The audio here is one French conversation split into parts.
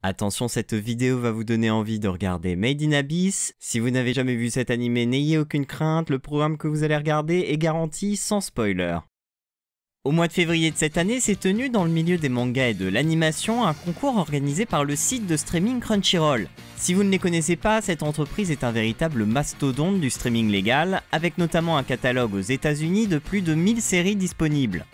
Attention, cette vidéo va vous donner envie de regarder Made in Abyss. Si vous n'avez jamais vu cet animé, n'ayez aucune crainte, le programme que vous allez regarder est garanti sans spoiler. Au mois de février de cette année, s'est tenu dans le milieu des mangas et de l'animation un concours organisé par le site de streaming Crunchyroll. Si vous ne les connaissez pas, cette entreprise est un véritable mastodonte du streaming légal, avec notamment un catalogue aux États-Unis de plus de 1000 séries disponibles.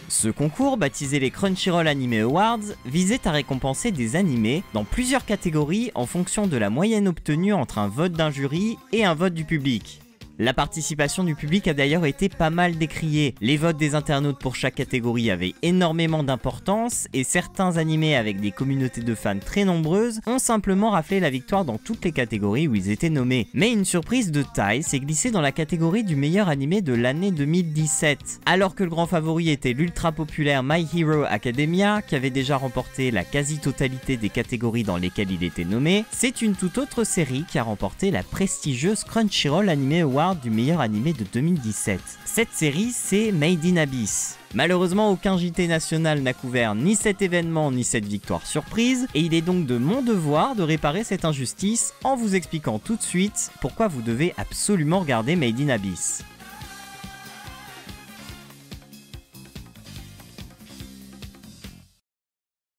Ce concours, baptisé les Crunchyroll Anime Awards, visait à récompenser des animés dans plusieurs catégories en fonction de la moyenne obtenue entre un vote d'un jury et un vote du public. La participation du public a d'ailleurs été pas mal décriée. Les votes des internautes pour chaque catégorie avaient énormément d'importance et certains animés avec des communautés de fans très nombreuses ont simplement raflé la victoire dans toutes les catégories où ils étaient nommés. Mais une surprise de taille s'est glissée dans la catégorie du meilleur animé de l'année 2017. Alors que le grand favori était l'ultra populaire My Hero Academia, qui avait déjà remporté la quasi-totalité des catégories dans lesquelles il était nommé, c'est une toute autre série qui a remporté la prestigieuse Crunchyroll Anime Award du meilleur animé de 2017. Cette série, c'est Made in Abyss. Malheureusement, aucun JT national n'a couvert ni cet événement ni cette victoire surprise, et il est donc de mon devoir de réparer cette injustice en vous expliquant tout de suite pourquoi vous devez absolument regarder Made in Abyss.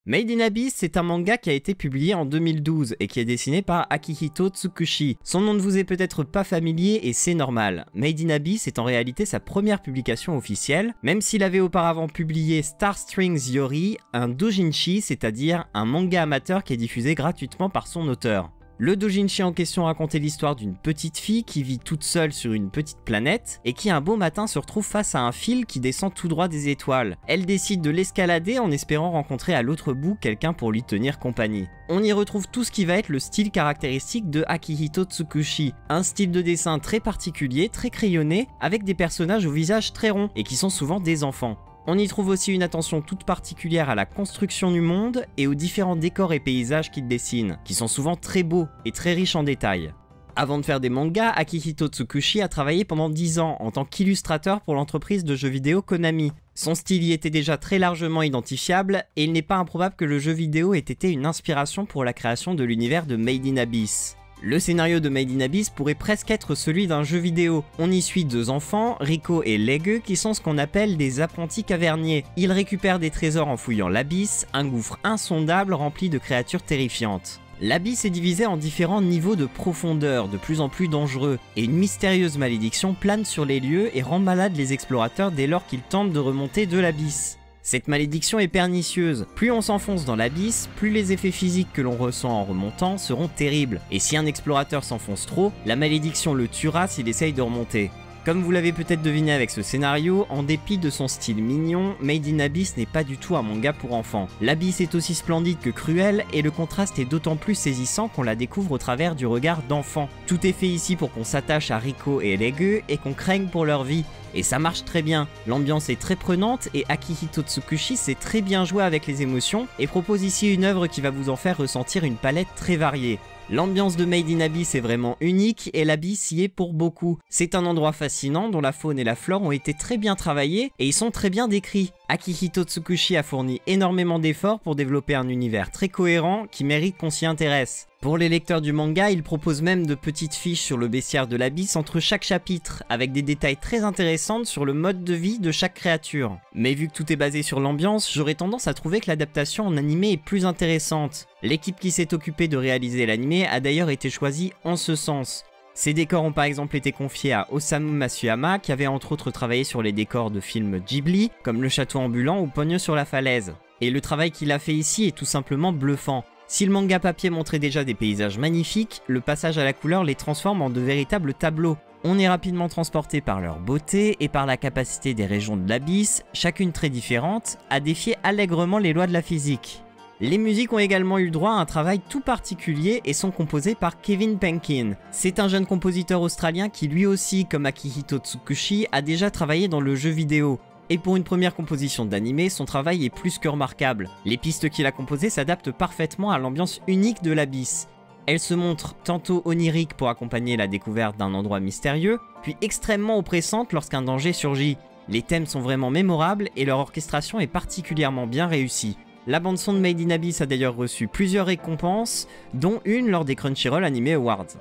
Made in Abyss, c'est un manga qui a été publié en 2012 et qui est dessiné par Akihito Tsukushi. Son nom ne vous est peut-être pas familier et c'est normal. Made in Abyss est en réalité sa première publication officielle, même s'il avait auparavant publié Star Strings Yori, un doujinshi, c'est-à-dire un manga amateur qui est diffusé gratuitement par son auteur. Le doujinshi en question racontait l'histoire d'une petite fille qui vit toute seule sur une petite planète et qui un beau matin se retrouve face à un fil qui descend tout droit des étoiles. Elle décide de l'escalader en espérant rencontrer à l'autre bout quelqu'un pour lui tenir compagnie. On y retrouve tout ce qui va être le style caractéristique de Akihito Tsukushi, un style de dessin très particulier, très crayonné, avec des personnages au visage très rond et qui sont souvent des enfants. On y trouve aussi une attention toute particulière à la construction du monde et aux différents décors et paysages qu'il dessine, qui sont souvent très beaux et très riches en détails. Avant de faire des mangas, Akihito Tsukushi a travaillé pendant 10 ans en tant qu'illustrateur pour l'entreprise de jeux vidéo Konami. Son style y était déjà très largement identifiable et il n'est pas improbable que le jeu vidéo ait été une inspiration pour la création de l'univers de Made in Abyss. Le scénario de Made in Abyss pourrait presque être celui d'un jeu vidéo. On y suit deux enfants, Riko et Lege, qui sont ce qu'on appelle des apprentis caverniers. Ils récupèrent des trésors en fouillant l'abysse, un gouffre insondable rempli de créatures terrifiantes. L'abysse est divisé en différents niveaux de profondeur, de plus en plus dangereux, et une mystérieuse malédiction plane sur les lieux et rend malades les explorateurs dès lors qu'ils tentent de remonter de l'abysse. Cette malédiction est pernicieuse, plus on s'enfonce dans l'abysse, plus les effets physiques que l'on ressent en remontant seront terribles, et si un explorateur s'enfonce trop, la malédiction le tuera s'il essaye de remonter. Comme vous l'avez peut-être deviné avec ce scénario, en dépit de son style mignon, Made in Abyss n'est pas du tout un manga pour enfants. L'abysse est aussi splendide que cruel, et le contraste est d'autant plus saisissant qu'on la découvre au travers du regard d'enfant. Tout est fait ici pour qu'on s'attache à Riko et Lege et qu'on craigne pour leur vie. Et ça marche très bien, l'ambiance est très prenante et Akihito Tsukushi sait très bien jouer avec les émotions et propose ici une œuvre qui va vous en faire ressentir une palette très variée. L'ambiance de Made in Abyss est vraiment unique et l'abysse y est pour beaucoup. C'est un endroit fascinant dont la faune et la flore ont été très bien travaillés et ils sont très bien décrits. Akihito Tsukushi a fourni énormément d'efforts pour développer un univers très cohérent qui mérite qu'on s'y intéresse. Pour les lecteurs du manga, il propose même de petites fiches sur le bestiaire de l'abysse entre chaque chapitre, avec des détails très intéressants sur le mode de vie de chaque créature. Mais vu que tout est basé sur l'ambiance, j'aurais tendance à trouver que l'adaptation en animé est plus intéressante. L'équipe qui s'est occupée de réaliser l'animé a d'ailleurs été choisie en ce sens. Ces décors ont par exemple été confiés à Osamu Masuyama, qui avait entre autres travaillé sur les décors de films Ghibli, comme Le Château Ambulant ou Pogno sur la falaise. Et le travail qu'il a fait ici est tout simplement bluffant. Si le manga papier montrait déjà des paysages magnifiques, le passage à la couleur les transforme en de véritables tableaux. On est rapidement transporté par leur beauté et par la capacité des régions de l'abysse, chacune très différente, à défier allègrement les lois de la physique. Les musiques ont également eu le droit à un travail tout particulier et sont composées par Kevin Penkin. C'est un jeune compositeur australien qui lui aussi, comme Akihito Tsukushi, a déjà travaillé dans le jeu vidéo. Et pour une première composition d'animé, son travail est plus que remarquable. Les pistes qu'il a composées s'adaptent parfaitement à l'ambiance unique de l'abysse. Elles se montrent tantôt oniriques pour accompagner la découverte d'un endroit mystérieux, puis extrêmement oppressantes lorsqu'un danger surgit. Les thèmes sont vraiment mémorables et leur orchestration est particulièrement bien réussie. La bande son de Made in Abyss a d'ailleurs reçu plusieurs récompenses, dont une lors des Crunchyroll Anime Awards.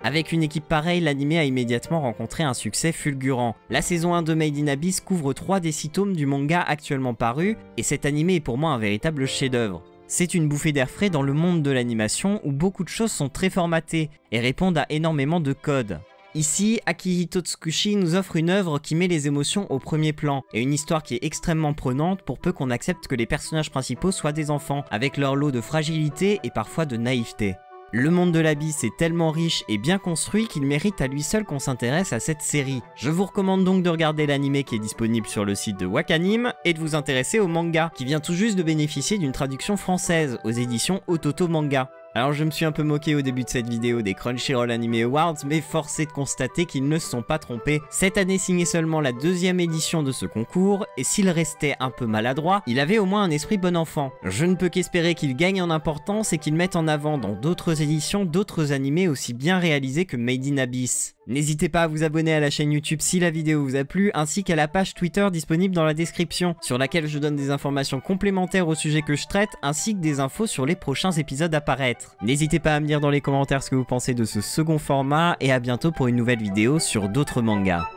Avec une équipe pareille, l'anime a immédiatement rencontré un succès fulgurant. La saison 1 de Made in Abyss couvre 3 des 6 tomes du manga actuellement paru, et cet anime est pour moi un véritable chef-d'œuvre. C'est une bouffée d'air frais dans le monde de l'animation où beaucoup de choses sont très formatées et répondent à énormément de codes. Ici, Akihito Tsukushi nous offre une œuvre qui met les émotions au premier plan, et une histoire qui est extrêmement prenante pour peu qu'on accepte que les personnages principaux soient des enfants, avec leur lot de fragilité et parfois de naïveté. Le monde de l'Abyss est tellement riche et bien construit qu'il mérite à lui seul qu'on s'intéresse à cette série. Je vous recommande donc de regarder l'anime qui est disponible sur le site de Wakanim et de vous intéresser au manga, qui vient tout juste de bénéficier d'une traduction française aux éditions Ototo Manga. Alors je me suis un peu moqué au début de cette vidéo des Crunchyroll Anime Awards, mais force est de constater qu'ils ne se sont pas trompés. Cette année signait seulement la 2e édition de ce concours, et s'il restait un peu maladroit, il avait au moins un esprit bon enfant. Je ne peux qu'espérer qu'il gagne en importance et qu'il mette en avant dans d'autres éditions d'autres animés aussi bien réalisés que Made in Abyss. N'hésitez pas à vous abonner à la chaîne YouTube si la vidéo vous a plu, ainsi qu'à la page Twitter disponible dans la description, sur laquelle je donne des informations complémentaires au sujet que je traite, ainsi que des infos sur les prochains épisodes à paraître. N'hésitez pas à me dire dans les commentaires ce que vous pensez de ce second format, et à bientôt pour une nouvelle vidéo sur d'autres mangas.